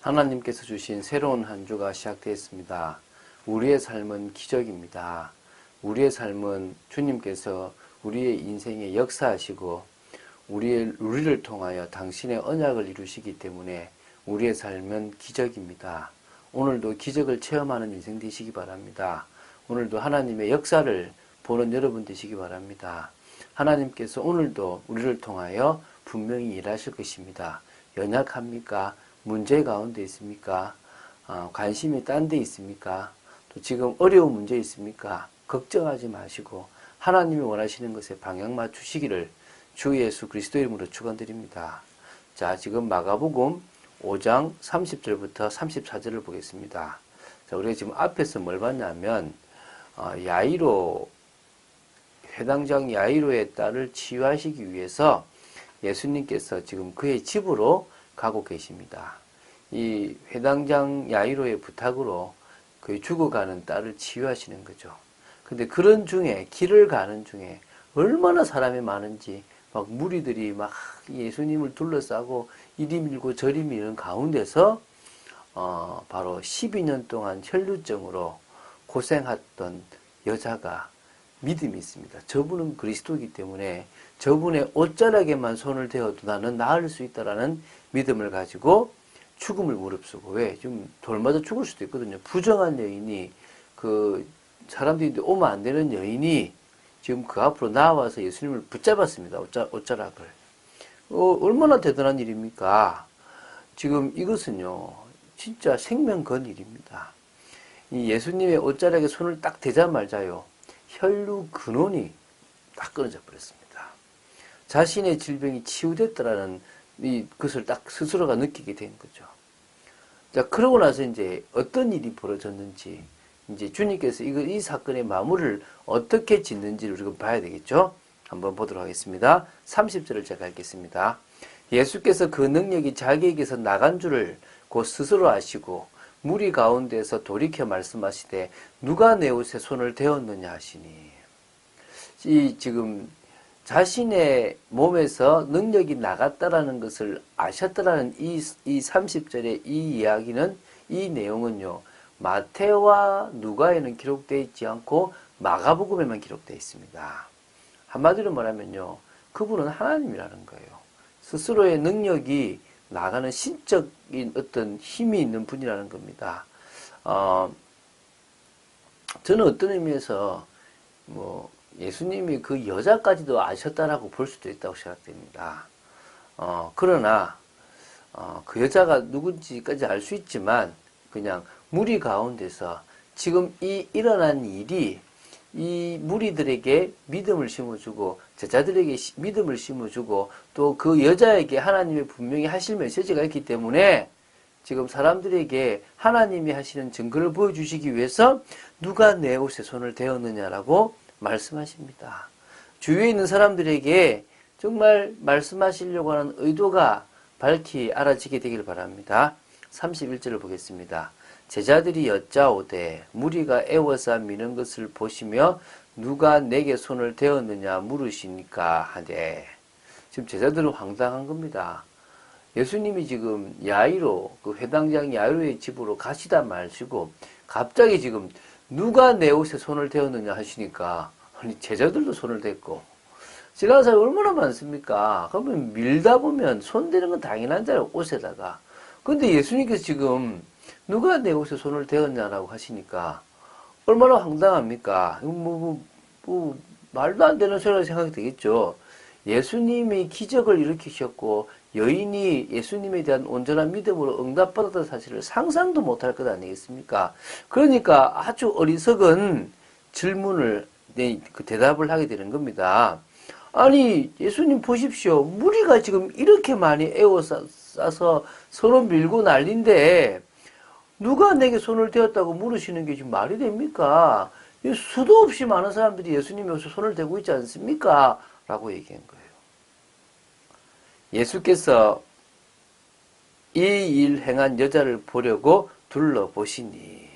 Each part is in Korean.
하나님께서 주신 새로운 한 주가 시작되었습니다. 우리의 삶은 기적입니다. 우리의 삶은 주님께서 우리의 인생에 역사하시고 우리를 통하여 당신의 언약을 이루시기 때문에 우리의 삶은 기적입니다. 오늘도 기적을 체험하는 인생 되시기 바랍니다. 오늘도 하나님의 역사를 보는 여러분 되시기 바랍니다. 하나님께서 오늘도 우리를 통하여 분명히 일하실 것입니다. 연약합니까? 문제 가운데 있습니까? 관심이 딴 데 있습니까? 또 지금 어려운 문제 있습니까? 걱정하지 마시고 하나님이 원하시는 것에 방향 맞추시기를 주 예수 그리스도 이름으로 축원드립니다. 자, 지금 마가복음 5장 30절부터 34절을 보겠습니다. 자, 우리가 지금 앞에서 뭘 봤냐면 야이로, 회당장 야이로의 딸을 치유하시기 위해서 예수님께서 지금 그의 집으로 가고 계십니다. 이 회당장 야이로의 부탁으로 그 죽어가는 딸을 치유하시는 거죠. 근데 그런 중에, 길을 가는 중에 얼마나 사람이 많은지 막 무리들이 막 예수님을 둘러싸고 이리 밀고 저리 미는 가운데서 바로 12년 동안 혈루증으로 고생했던 여자가 믿음이 있습니다. 저분은 그리스도이기 때문에 저분의 옷자락에만 손을 대어도 나는 나을 수 있다라는 믿음을 가지고 죽음을 무릅쓰고, 왜? 좀 돌맞아 죽을 수도 있거든요. 부정한 여인이, 사람들이 오면 안 되는 여인이 지금 그 앞으로 나와서 예수님을 붙잡았습니다. 옷자락을. 얼마나 대단한 일입니까? 지금 이것은요, 진짜 생명 건 일입니다. 이 예수님의 옷자락에 손을 딱 대자마자요, 혈루 근원이 딱 끊어져 버렸습니다. 자신의 질병이 치유됐다라는 그것을 딱 스스로가 느끼게 된 거죠. 자, 그러고 나서 이제 어떤 일이 벌어졌는지, 이제 주님께서 이 사건의 마무리를 어떻게 짓는지를 우리가 봐야 되겠죠? 한번 보도록 하겠습니다. 30절을 제가 읽겠습니다. 예수께서 그 능력이 자기에게서 나간 줄을 곧 스스로 아시고 무리 가운데서 돌이켜 말씀하시되 누가 내 옷에 손을 대었느냐 하시니, 지금 자신의 몸에서 능력이 나갔다라는 것을 아셨다라는 이 30절의 이 이야기는, 이 내용은요, 마태와 누가에는 기록되어 있지 않고 마가복음에만 기록되어 있습니다. 한마디로 말하면요, 그분은 하나님이라는 거예요. 스스로의 능력이 나가는 신적인 어떤 힘이 있는 분이라는 겁니다. 저는 어떤 의미에서 예수님이 그 여자까지도 아셨다라고 볼 수도 있다고 생각됩니다. 그러나 그 여자가 누군지까지 알 수 있지만 그냥 무리 가운데서 지금 이 일어난 일이 이 무리들에게 믿음을 심어주고 제자들에게 믿음을 심어주고 또 그 여자에게 하나님이 분명히 하실 메시지가 있기 때문에 지금 사람들에게 하나님이 하시는 증거를 보여주시기 위해서 누가 내 옷에 손을 대었느냐라고 말씀하십니다. 주위에 있는 사람들에게 정말 말씀하시려고 하는 의도가 밝히 알아지게 되길 바랍니다. 31절을 보겠습니다. 제자들이 여짜오되 무리가 애워싸 미는 것을 보시며 누가 내게 손을 대었느냐 물으시니까 하되, 지금 제자들은 황당한 겁니다. 예수님이 지금 야이로, 그 회당장 야이로의 집으로 가시다 마시고 갑자기 지금 누가 내 옷에 손을 대었느냐 하시니까, 아니 제자들도 손을 댔고 지나가는 사람이 얼마나 많습니까? 그러면 밀다 보면 손 대는 건 당연한 줄 알고 옷에다가. 근데 예수님께서 지금 누가 내 옷에 손을 대었냐라고 하시니까 얼마나 황당합니까? 말도 안 되는 소리라고 생각이 되겠죠. 예수님이 기적을 일으키셨고 여인이 예수님에 대한 온전한 믿음으로 응답받았다는 사실을 상상도 못할 것 아니겠습니까? 그러니까 아주 어리석은 질문을, 그 대답을 하게 되는 겁니다. 아니, 예수님 보십시오. 무리가 지금 이렇게 많이 에워싸서 서로 밀고 난린데 누가 내게 손을 대었다고 물으시는 게 지금 말이 됩니까? 수도 없이 많은 사람들이 예수님의 옷에 손을 대고 있지 않습니까? 라고 얘기한 거예요. 예수께서 이 일 행한 여자를 보려고 둘러보시니,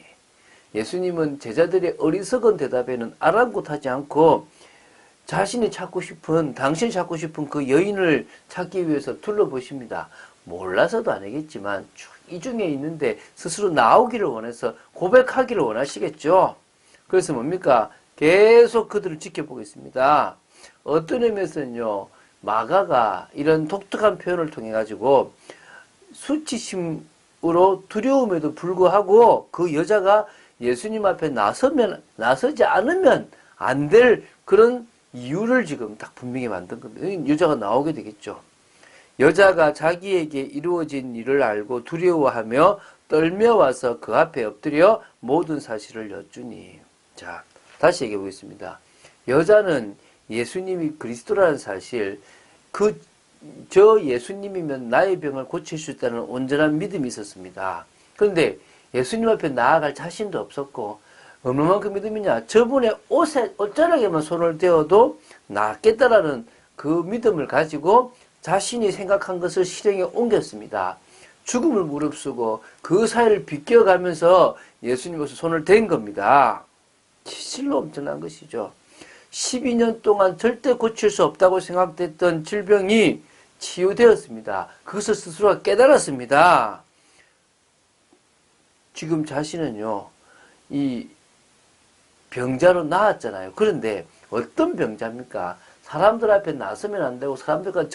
예수님은 제자들의 어리석은 대답에는 아랑곳하지 않고 자신이 찾고 싶은, 당신이 찾고 싶은 그 여인을 찾기 위해서 둘러보십니다. 몰라서도 아니겠지만 이 중에 있는데 스스로 나오기를 원해서 고백하기를 원하시겠죠. 그래서 뭡니까? 계속 그들을 지켜보겠습니다. 어떤 의미에서는요, 마가가 이런 독특한 표현을 통해 가지고 수치심으로 두려움에도 불구하고 그 여자가 예수님 앞에 나서지 않으면 안 될 그런 이유를 지금 딱 분명히 만든 겁니다. 여자가 나오게 되겠죠. 여자가 자기에게 이루어진 일을 알고 두려워하며 떨며 와서 그 앞에 엎드려 모든 사실을 여쭈니. 자, 다시 얘기해 보겠습니다. 여자는 예수님이 그리스도라는 사실, 저 예수님이면 나의 병을 고칠 수 있다는 온전한 믿음이 있었습니다. 그런데 예수님 앞에 나아갈 자신도 없었고, 얼마만큼 믿음이냐? 저분의 옷자락에만 손을 대어도 낫겠다라는 그 믿음을 가지고 자신이 생각한 것을 실행에 옮겼습니다. 죽음을 무릅쓰고 그 사이를 비껴가면서 예수님 앞에 손을 댄 겁니다. 실로 엄청난 것이죠. 12년 동안 절대 고칠 수 없다고 생각됐던 질병이 치유되었습니다. 그것을 스스로가 깨달았습니다. 지금 자신은요, 이 병자로 나았잖아요. 그런데 어떤 병자입니까? 사람들 앞에 나서면 안 되고 사람들과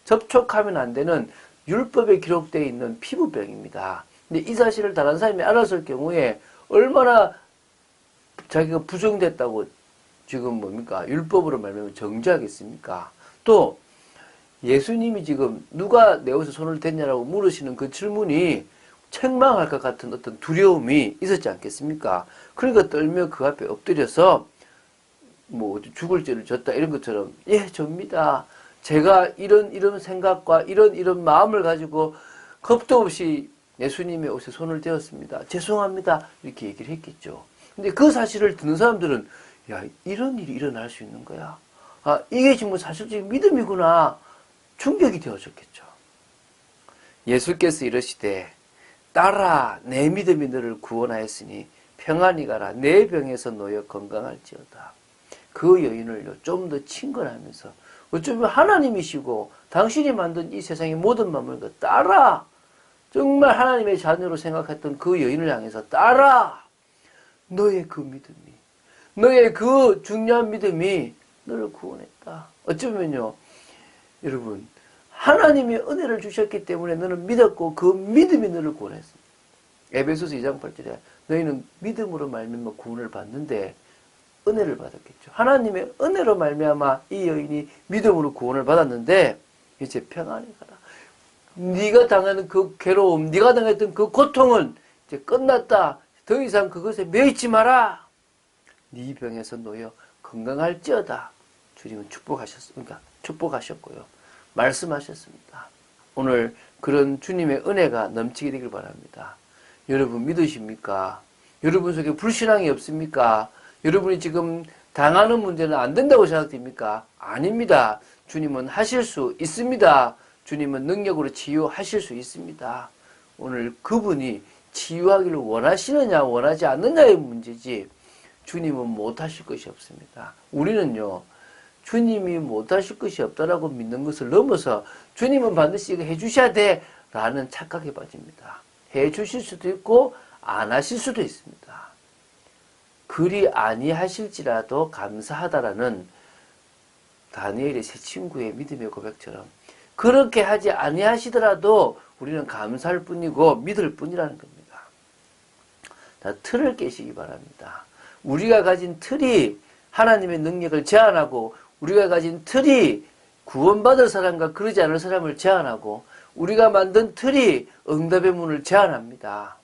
접촉하면 안 되는 율법에 기록되어 있는 피부병입니다. 근데 이 사실을 다른 사람이 알았을 경우에 얼마나 자기가 부정됐다고 지금 뭡니까? 율법으로 말하면 정죄하겠습니까? 또 예수님이 지금 누가 내 옷에 손을 댔냐라고 물으시는 그 질문이 책망할 것 같은 어떤 두려움이 있었지 않겠습니까? 그러니까 떨며 그 앞에 엎드려서 뭐 죽을 죄를 졌다 이런 것처럼, 예, 접니다. 제가 이런 생각과 이런 마음을 가지고 겁도 없이 예수님의 옷에 손을 대었습니다. 죄송합니다. 이렇게 얘기를 했겠죠. 근데 그 사실을 듣는 사람들은, 야, 이런 일이 일어날 수 있는 거야. 아, 이게 지금 사실적인 믿음이구나. 충격이 되어졌겠죠. 예수께서 이러시되, 딸아, 내 믿음이 너를 구원하였으니 평안히 가라. 내 병에서 놓여 건강할지어다. 그 여인을 좀 더 친근하면서, 어쩌면 하나님이시고 당신이 만든 이 세상의 모든 만물과 딸아, 정말 하나님의 자녀로 생각했던 그 여인을 향해서, 딸아, 너의 그 믿음이, 너의 그 중요한 믿음이 너를 구원했다. 어쩌면요, 여러분, 하나님이 은혜를 주셨기 때문에 너는 믿었고 그 믿음이 너를 구원했습니다. 에베소서 2장 8절에 너희는 믿음으로 말미암아 구원을 받는데 은혜를 받았겠죠. 하나님의 은혜로 말미암아 이 여인이 믿음으로 구원을 받았는데 이제 평안히 가라. 네가 당하는 그 괴로움, 네가 당했던 그 고통은 이제 끝났다. 더 이상 그것에 매이지 마라. 네 병에서 놓여 건강할지어다. 주님은 축복하셨고요. 말씀하셨습니다. 오늘 그런 주님의 은혜가 넘치게 되길 바랍니다. 여러분 믿으십니까? 여러분 속에 불신앙이 없습니까? 여러분이 지금 당하는 문제는 안 된다고 생각됩니까? 아닙니다. 주님은 하실 수 있습니다. 주님은 능력으로 치유하실 수 있습니다. 오늘 그분이 치유하기를 원하시느냐 원하지 않느냐의 문제지 주님은 못하실 것이 없습니다. 우리는요, 주님이 못하실 것이 없다라고 믿는 것을 넘어서 주님은 반드시 이거 해주셔야 돼 라는 착각에 빠집니다. 해주실 수도 있고 안 하실 수도 있습니다. 그리 아니하실지라도 감사하다라는 다니엘의 세 친구의 믿음의 고백처럼 그렇게 하지 아니하시더라도 우리는 감사할 뿐이고 믿을 뿐이라는 겁니다. 자, 틀을 깨시기 바랍니다. 우리가 가진 틀이 하나님의 능력을 제한하고 우리가 가진 틀이 구원받을 사람과 그러지 않을 사람을 제한하고 우리가 만든 틀이 응답의 문을 제한합니다.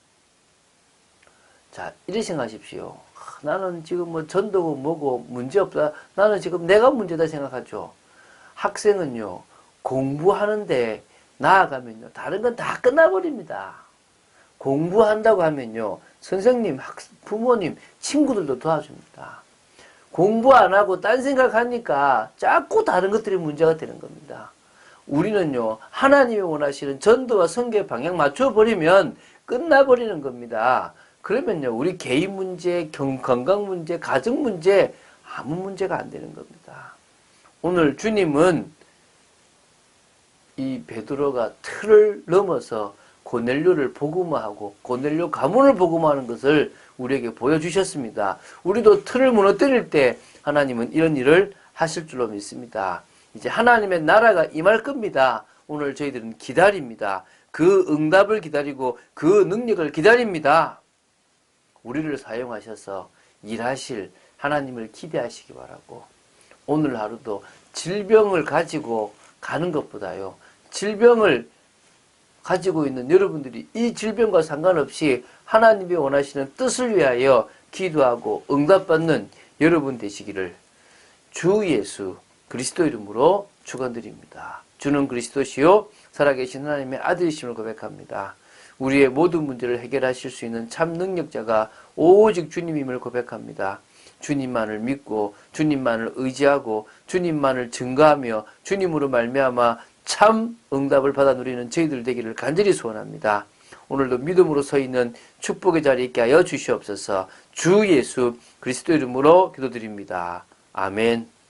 자, 이렇게 생각하십시오. 나는 지금 뭐 전도고 뭐고 문제없다. 나는 지금 내가 문제다 생각하죠. 학생은요, 공부하는데 나아가면요, 다른 건 다 끝나버립니다. 공부한다고 하면요, 선생님, 부모님, 친구들도 도와줍니다. 공부 안 하고 딴 생각하니까 자꾸 다른 것들이 문제가 되는 겁니다. 우리는요, 하나님이 원하시는 전도와 선교의 방향 맞춰버리면 끝나버리는 겁니다. 그러면요, 우리 개인 문제, 건강 문제, 가정 문제 아무 문제가 안 되는 겁니다. 오늘 주님은 이 베드로가 틀을 넘어서 고넬료를 복음화하고 고넬료 가문을 복음화하는 것을 우리에게 보여주셨습니다. 우리도 틀을 무너뜨릴 때 하나님은 이런 일을 하실 줄로 믿습니다. 이제 하나님의 나라가 임할 겁니다. 오늘 저희들은 기다립니다. 그 응답을 기다리고 그 능력을 기다립니다. 우리를 사용하셔서 일하실 하나님을 기대하시기 바라고, 오늘 하루도 질병을 가지고 가는 것보다요, 질병을 가지고 있는 여러분들이 이 질병과 상관없이 하나님이 원하시는 뜻을 위하여 기도하고 응답받는 여러분 되시기를 주 예수 그리스도 이름으로 축원드립니다. 주는 그리스도시요 살아계신 하나님의 아들이심을 고백합니다. 우리의 모든 문제를 해결하실 수 있는 참 능력자가 오직 주님임을 고백합니다. 주님만을 믿고 주님만을 의지하고 주님만을 증거하며 주님으로 말미암아 참 응답을 받아 누리는 저희들 되기를 간절히 소원합니다. 오늘도 믿음으로 서 있는 축복의 자리에 있게 하여 주시옵소서. 주 예수 그리스도 이름으로 기도드립니다. 아멘.